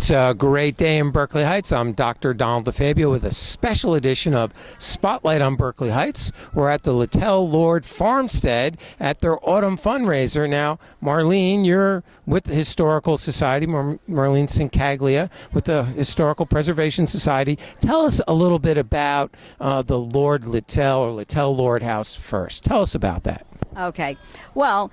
It's a great day in Berkeley Heights. I'm Dr. Donald DeFabio with a special edition of Spotlight on Berkeley Heights. We're at the Littell Lord Farmstead at their autumn fundraiser. Now, Marlene, you're with the Historical Society, Marlene Sincaglia with the Historical Preservation Society. Tell us a little bit about the Lord Littell or Littell Lord House first. Tell us about that. Okay. Well,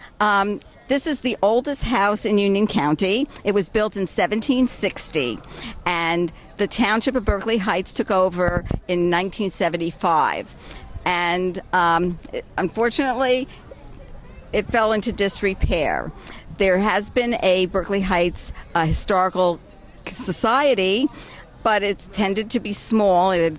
this is the oldest house in Union County. It was built in 1760, and the Township of Berkeley Heights took over in 1975. And unfortunately, it fell into disrepair. There has been a Berkeley Heights Historical Society, but it's tended to be small. It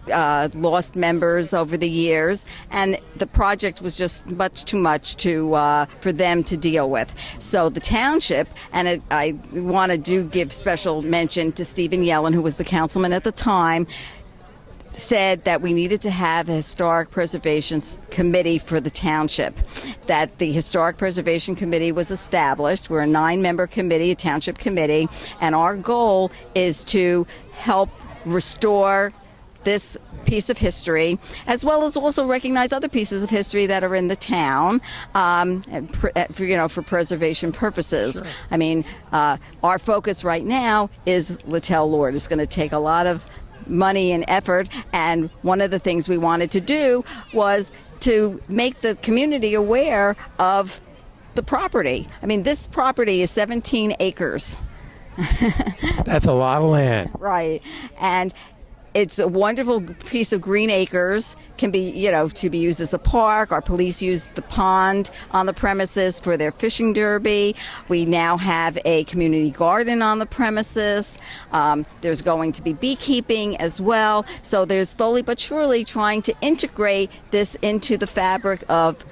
lost members over the years, and the project was just much too much for them to deal with. So the township, and I want to give special mention to Stephen Yellen, who was the councilman at the time, said that we needed to have a historic preservation committee for the township, that the historic preservation committee was established. We're a 9-member committee, a township committee, and our goal is to help restore this piece of history, as well as also recognize other pieces of history that are in the town, for preservation purposes. Sure. I mean, our focus right now is Littell Lord. It's going to take a lot of money and effort, and one of the things we wanted to do was to make the community aware of the property. I mean, this property is 17 acres. That's a lot of land. Right. And it's a wonderful piece of green acres, can be, to be used as a park. Our police use the pond on the premises for their fishing derby. We now have a community garden on the premises. There's going to be beekeeping as well. So there's slowly but surely trying to integrate this into the fabric of,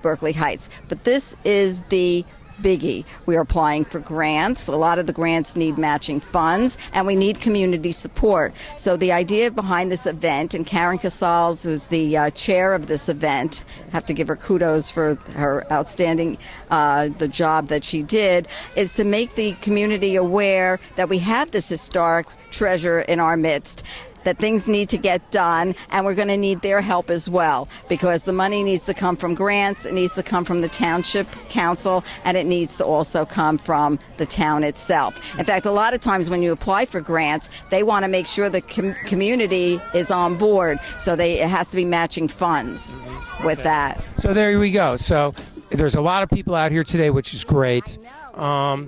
Berkeley Heights. But this is the biggie. We are applying for grants. A lot of the grants need matching funds, and we need community support. So the idea behind this event, and Karen Casals, who's the chair of this event, I have to give her kudos for her outstanding the job that she did, is to make the community aware that we have this historic treasure in our midst, that things need to get done, and we're going to need their help as well, because the money needs to come from grants, it needs to come from the township council, and it needs to also come from the town itself. In fact, a lot of times when you apply for grants, they want to make sure the community is on board, so it has to be matching funds with that. So there we go. So there's a lot of people out here today, which is great. We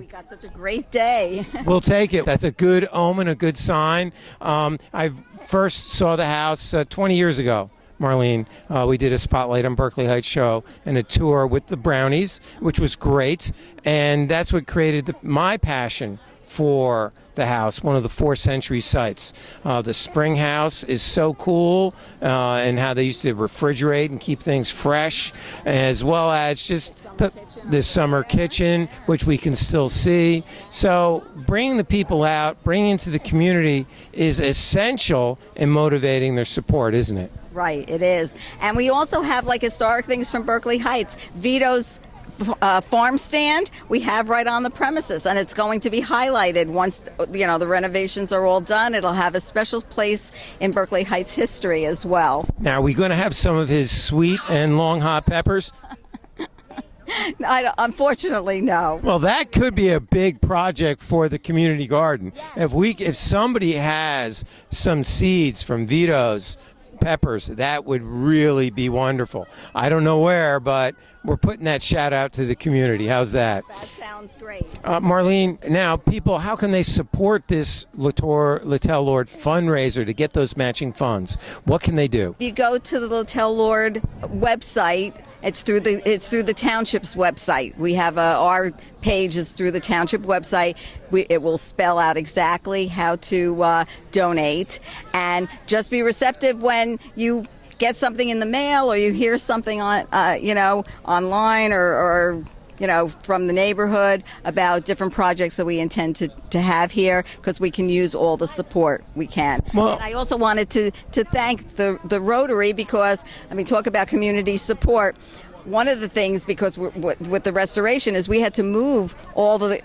got such a great day. We'll take it. That's a good omen, a good sign. I first saw the house 20 years ago, Marlene. We did a Spotlight on Berkeley Heights show and a tour with the Brownies, which was great. And that's what created my passion for the house, one of the 4th century sites. The spring house is so cool, and how they used to refrigerate and keep things fresh, as well as just the summer kitchen, which we can still see. So bringing the people out, bringing into the community is essential in motivating their support, isn't it? Right, it is. And we also have historic things from Berkeley Heights. Vito's farm stand we have right on the premises, and it's going to be highlighted once the renovations are all done. It'll have a special place in Berkeley Heights history as well. Now, are we going to have some of his sweet and long hot peppers? Unfortunately, no. Well, that could be a big project for the community garden. Yes. If somebody has some seeds from Vito's peppers, that would really be wonderful. I don't know where, but we're putting that shout out to the community. How's that? That sounds great. Marlene, now people, how can they support this Littell Lord fundraiser to get those matching funds? What can they do? You go to the Littell Lord website. It's through the township's website. We have our page is through the township website. It will spell out exactly how to donate, and just be receptive when you get something in the mail or you hear something on online or from the neighborhood about different projects that we intend to have here, because we can use all the support we can. Well, and I also wanted to thank the Rotary, because, talk about community support. One of the things, because with the restoration, is we had to move all the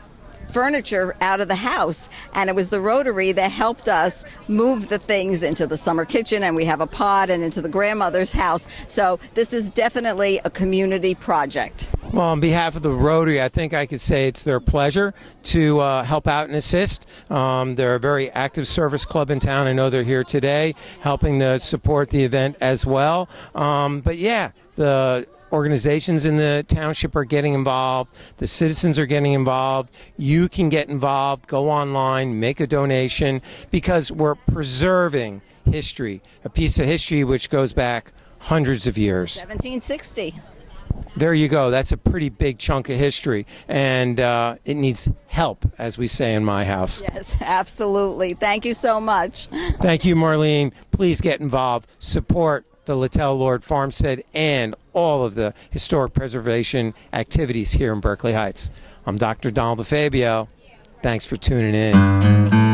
furniture out of the house, and it was the Rotary that helped us move the things into the summer kitchen, and we have a pod, and into the grandmother's house. So this is definitely a community project. Well, on behalf of the Rotary, I think I could say it's their pleasure to help out and assist. They're a very active service club in town. I know they're here today helping to support the event as well. But yeah, the organizations in the township are getting involved. The citizens are getting involved. You can get involved. Go online, make a donation, because we're preserving history, a piece of history which goes back hundreds of years. 1760. There you go. That's a pretty big chunk of history, and it needs help, as we say in my house. Yes, absolutely. Thank you so much. Thank you, Marlene. Please get involved. Support the Littell Lord Farmstead and all of the historic preservation activities here in Berkeley Heights. I'm Dr. Donald DeFabio. Thanks for tuning in.